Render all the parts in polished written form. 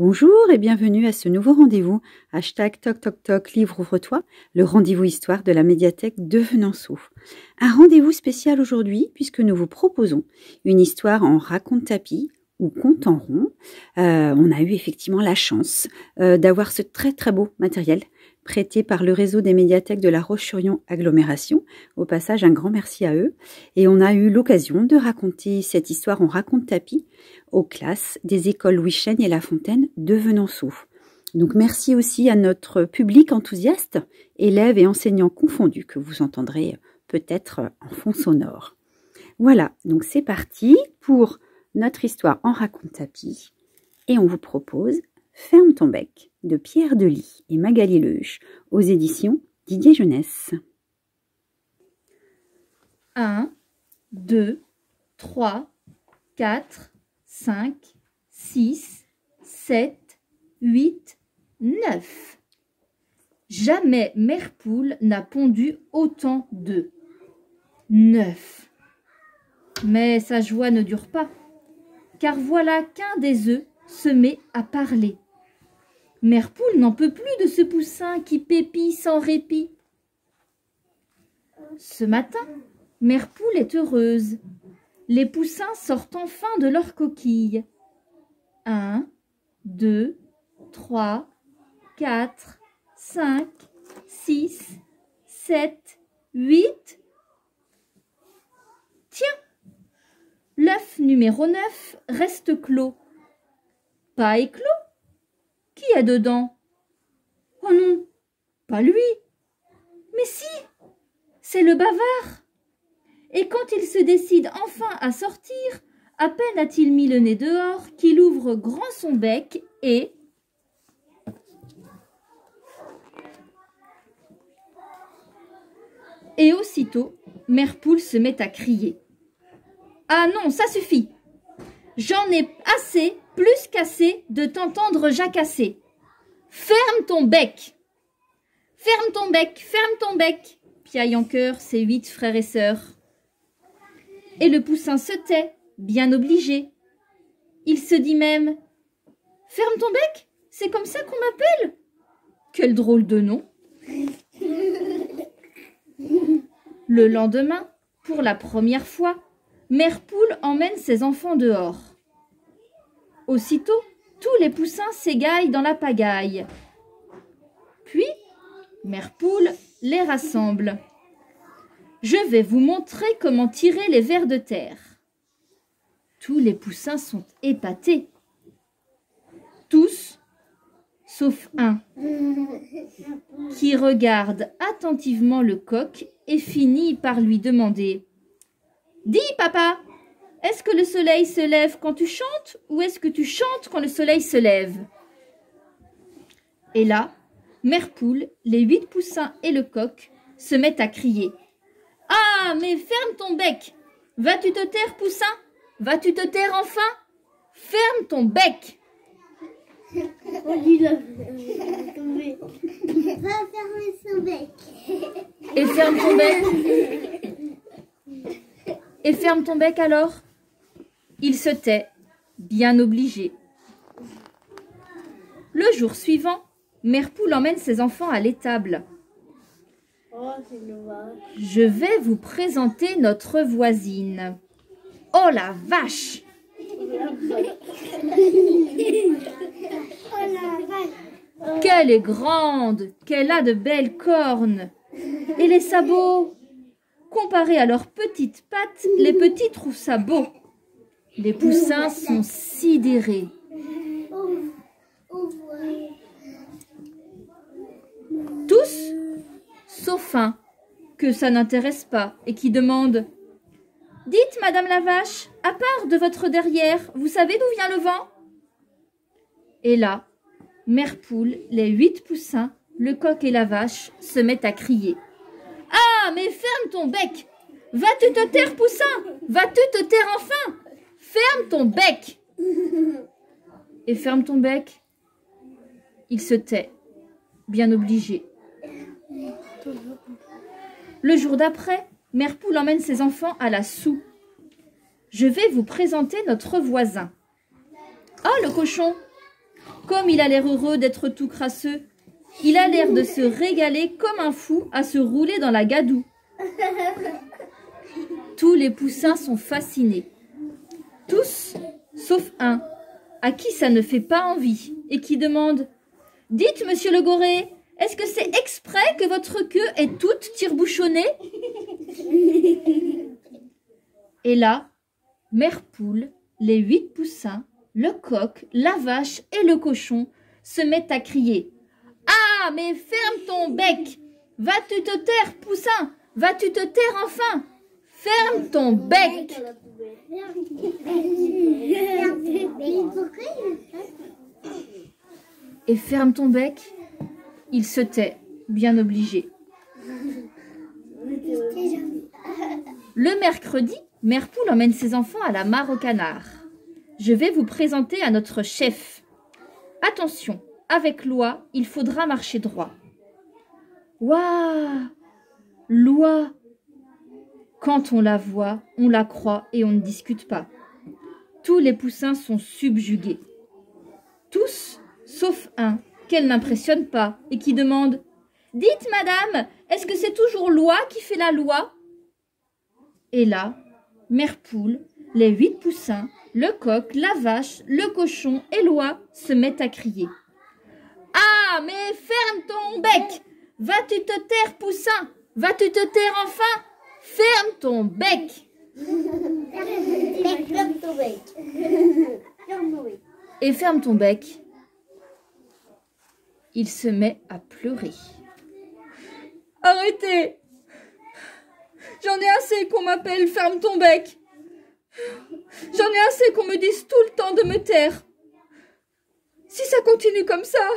Bonjour et bienvenue à ce nouveau rendez-vous, hashtag Toc Toc Toc Livre Ouvre-toi, le rendez-vous histoire de la médiathèque de Venançon. Un rendez-vous spécial aujourd'hui puisque nous vous proposons une histoire en raconte-tapis ou conte en rond. On a eu effectivement la chance d'avoir ce très très beau matériel prêté par le réseau des médiathèques de La Roche-sur-Yon Agglomération. Au passage, un grand merci à eux. Et on a eu l'occasion de raconter cette histoire en raconte-tapis aux classes des écoles Louis Chêne et La Fontaine de Venançon. Donc merci aussi à notre public enthousiaste, élèves et enseignants confondus, que vous entendrez peut-être en fond sonore. Voilà, donc c'est parti pour notre histoire en raconte-tapis. Et on vous propose Ferme ton bec de Pierre Delis et Magali Leuche aux éditions Didier Jeunesse. 1, 2, 3, 4, 5, 6, 7, 8, 9. Jamais mère poule n'a pondu autant d'œufs. 9. Mais sa joie ne dure pas, car voilà qu'un des œufs se met à parler. Mère poule n'en peut plus de ce poussin qui pépit sans répit. Ce matin, mère poule est heureuse. Les poussins sortent enfin de leur coquille. 1, 2, 3, 4, 5, 6, 7, 8. Tiens, l'œuf numéro 9 reste clos. Pas éclos? Qui est dedans? Oh non, pas lui. Mais si, c'est le bavard. Et quand il se décide enfin à sortir, à peine a-t-il mis le nez dehors qu'il ouvre grand son bec et... Et aussitôt, mère poule se met à crier. Ah non, ça suffit. J'en ai assez, plus qu'assez, de t'entendre jacasser. Ferme ton bec. Ferme ton bec, ferme ton bec, piaillent en chœur ses 8 frères et sœurs. Et le poussin se tait, bien obligé. Il se dit même « Ferme ton bec, c'est comme ça qu'on m'appelle ?» Quel drôle de nom. Le lendemain, pour la première fois, mère poule emmène ses enfants dehors. Aussitôt, tous les poussins s'égaillent dans la pagaille. Puis, mère poule les rassemble. Je vais vous montrer comment tirer les vers de terre. Tous les poussins sont épatés. Tous, sauf un, qui regarde attentivement le coq et finit par lui demander « Dis, papa, est-ce que le soleil se lève quand tu chantes ou est-ce que tu chantes quand le soleil se lève ?» Et là, mère poule, les 8 poussins et le coq se mettent à crier. « Ah, mais ferme ton bec! Vas-tu te taire, poussin? Vas-tu te taire enfin? Ferme ton bec! » On dit là, va fermer son bec. Et ferme ton bec. Et ferme ton bec alors. Il se tait, bien obligé. Le jour suivant, mère poule emmène ses enfants à l'étable. Oh, c'est dommage. Je vais vous présenter notre voisine. Oh la vache! Qu'elle est grande, qu'elle a de belles cornes. Et les sabots, comparés à leurs petites pattes, les petits trouvent ça beau. Les poussins sont sidérés. Tous, sauf un, que ça n'intéresse pas et qui demande « Dites, madame la vache, à part de votre derrière, vous savez d'où vient le vent ?» Et là, mère poule, les 8 poussins, le coq et la vache se mettent à crier. « Ah, mais ferme ton bec! Vas-tu te taire, poussin? Vas-tu te taire enfin? Ferme ton bec! » Et ferme ton bec. Il se tait, bien obligé. Le jour d'après, mère poule emmène ses enfants à la soue. Je vais vous présenter notre voisin. Oh, le cochon! Comme il a l'air heureux d'être tout crasseux, il a l'air de se régaler comme un fou à se rouler dans la gadoue. Tous les poussins sont fascinés. Tous, sauf un, à qui ça ne fait pas envie et qui demande « Dites, monsieur le Goré, est-ce que c'est exprès que votre queue est toute tire-bouchonnée ?» Et là, Mère Poule, les 8 poussins, le coq, la vache et le cochon se mettent à crier « Ah, mais ferme ton bec! Vas-tu te taire, poussin? Vas-tu te taire enfin? Ferme ton bec! » Et ferme ton bec, il se tait, bien obligé. Le mercredi, Mère Poule emmène ses enfants à la mare aux canards. Je vais vous présenter à notre chef. Attention, avec loi, il faudra marcher droit. Waouh! Loi! Quand on la voit, on la croit et on ne discute pas. Tous les poussins sont subjugués. Tous, sauf un, qu'elle n'impressionne pas et qui demande « Dites, madame, est-ce que c'est toujours loi qui fait la loi ?» Et là, Mère Poule, les 8 poussins, le coq, la vache, le cochon et loi se mettent à crier. « Ah, mais ferme ton bec! Vas-tu te taire, poussin? Vas-tu te taire enfin? Ferme ton bec! » Et ferme ton bec. Il se met à pleurer. « Arrêtez! J'en ai assez qu'on m'appelle ferme ton bec. J'en ai assez qu'on me dise tout le temps de me taire. Si ça continue comme ça,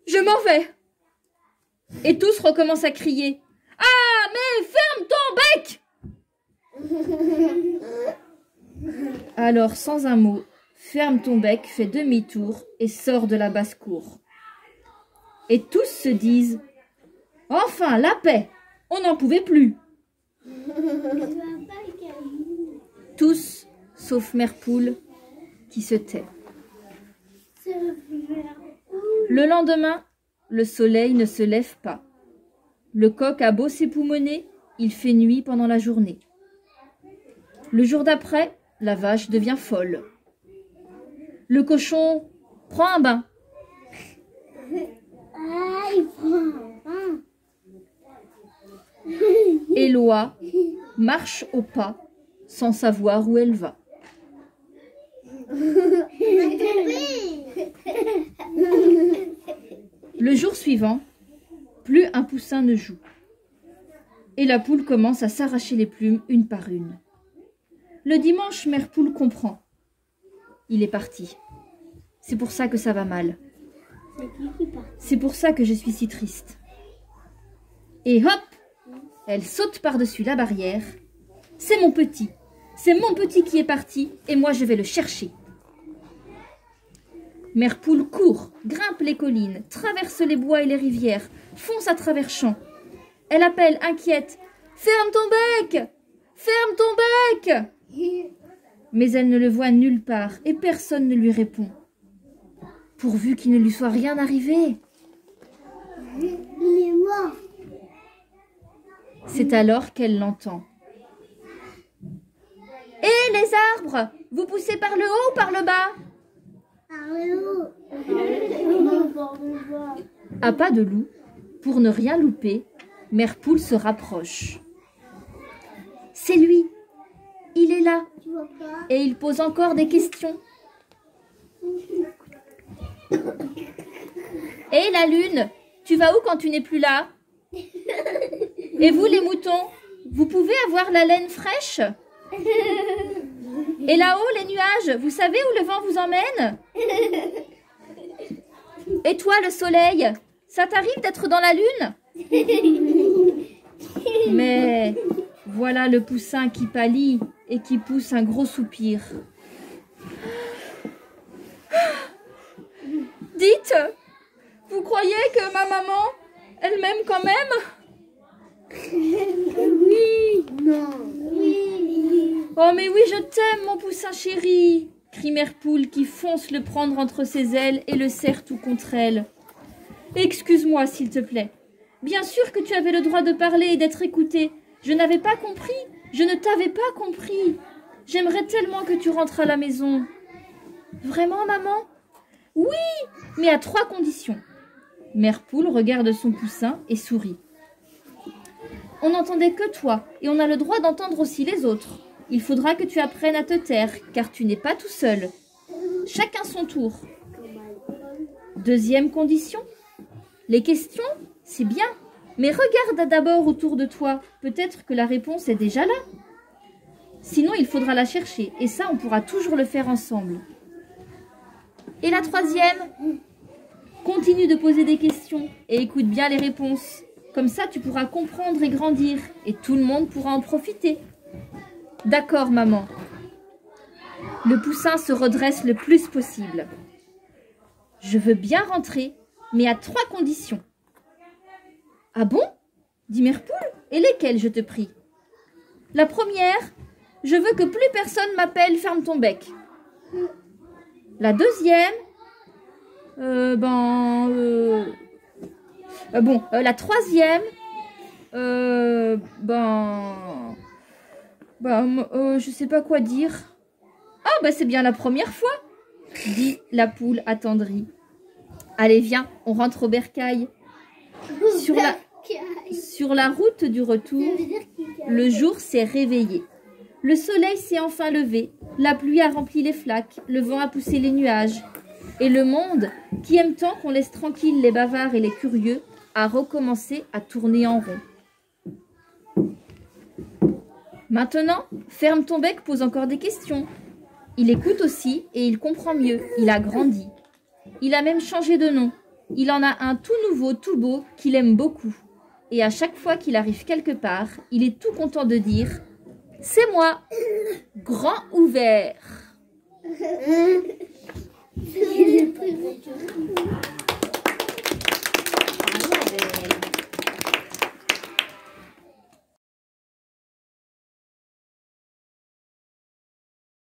je m'en vais. » Et tous recommencent à crier. « Ah, mais ferme ton bec !» Alors, sans un mot, ferme ton bec fait demi-tour et sort de la basse-cour. Et tous se disent « Enfin, la paix! On n'en pouvait plus !» Tous, sauf Mère Poule, qui se tait. Le lendemain, le soleil ne se lève pas. Le coq a beau s'époumoner, il fait nuit pendant la journée. Le jour d'après, la vache devient folle. Le cochon prend un bain. Et Loi marche au pas sans savoir où elle va. Le jour suivant, plus un poussin ne joue. Et la poule commence à s'arracher les plumes une par une. Le dimanche, Mère Poule comprend. Il est parti. C'est pour ça que ça va mal. C'est pour ça que je suis si triste. Et hop, elle saute par-dessus la barrière. C'est mon petit qui est parti et moi je vais le chercher. Mère Poule court, grimpe les collines, traverse les bois et les rivières, fonce à travers champs. Elle appelle, inquiète, « Ferme ton bec! Ferme ton bec !» Mais elle ne le voit nulle part et personne ne lui répond. Pourvu qu'il ne lui soit rien arrivé. Il est mort. C'est alors qu'elle l'entend. « Hé, les arbres! Vous poussez par le haut ou par le bas ?» À pas de loup, pour ne rien louper, Mère Poule se rapproche. C'est lui, il est là, et il pose encore des questions. Et la lune, tu vas où quand tu n'es plus là? Et vous les moutons, vous pouvez avoir la laine fraîche? Et là-haut les nuages, vous savez où le vent vous emmène? Et toi le soleil, ça t'arrive d'être dans la lune? Mais voilà le poussin qui pâlit et qui pousse un gros soupir. Dites, vous croyez que ma maman, elle m'aime quand même? Oui. Non. Oui. Oh mais oui, je t'aime mon poussin chéri. crie Mère Poule qui fonce le prendre entre ses ailes et le serre tout contre elle. Excuse-moi, s'il te plaît. Bien sûr que tu avais le droit de parler et d'être écouté. Je n'avais pas compris. Je ne t'avais pas compris. J'aimerais tellement que tu rentres à la maison. Vraiment, maman? Oui, mais à 3 conditions. Mère Poule regarde son poussin et sourit. On n'entendait que toi, et on a le droit d'entendre aussi les autres. Il faudra que tu apprennes à te taire, car tu n'es pas tout seul. Chacun son tour. Deuxième condition. Les questions, c'est bien, mais regarde d'abord autour de toi. Peut-être que la réponse est déjà là. Sinon, il faudra la chercher, et ça, on pourra toujours le faire ensemble. Et la troisième, continue de poser des questions et écoute bien les réponses. Comme ça, tu pourras comprendre et grandir, et tout le monde pourra en profiter. D'accord, maman. Le poussin se redresse le plus possible. Je veux bien rentrer, mais à 3 conditions. Ah bon? Dit Mère Poule. Et lesquelles, je te prie? La première, je veux que plus personne m'appelle ferme ton bec. La deuxième, la troisième, je sais pas quoi dire. Ah, c'est bien la première fois, dit la poule attendrie. Allez, viens, on rentre au bercail. Sur la route du retour, le jour s'est réveillé. Le soleil s'est enfin levé, la pluie a rempli les flaques, le vent a poussé les nuages. Et le monde, qui aime tant qu'on laisse tranquilles les bavards et les curieux, a recommencé à tourner en rond. Maintenant, Ferme ton bec pose encore des questions. Il écoute aussi et il comprend mieux, il a grandi. Il a même changé de nom. Il en a un tout nouveau, tout beau, qu'il aime beaucoup. Et à chaque fois qu'il arrive quelque part, il est tout content de dire « C'est moi, grand ouvert !»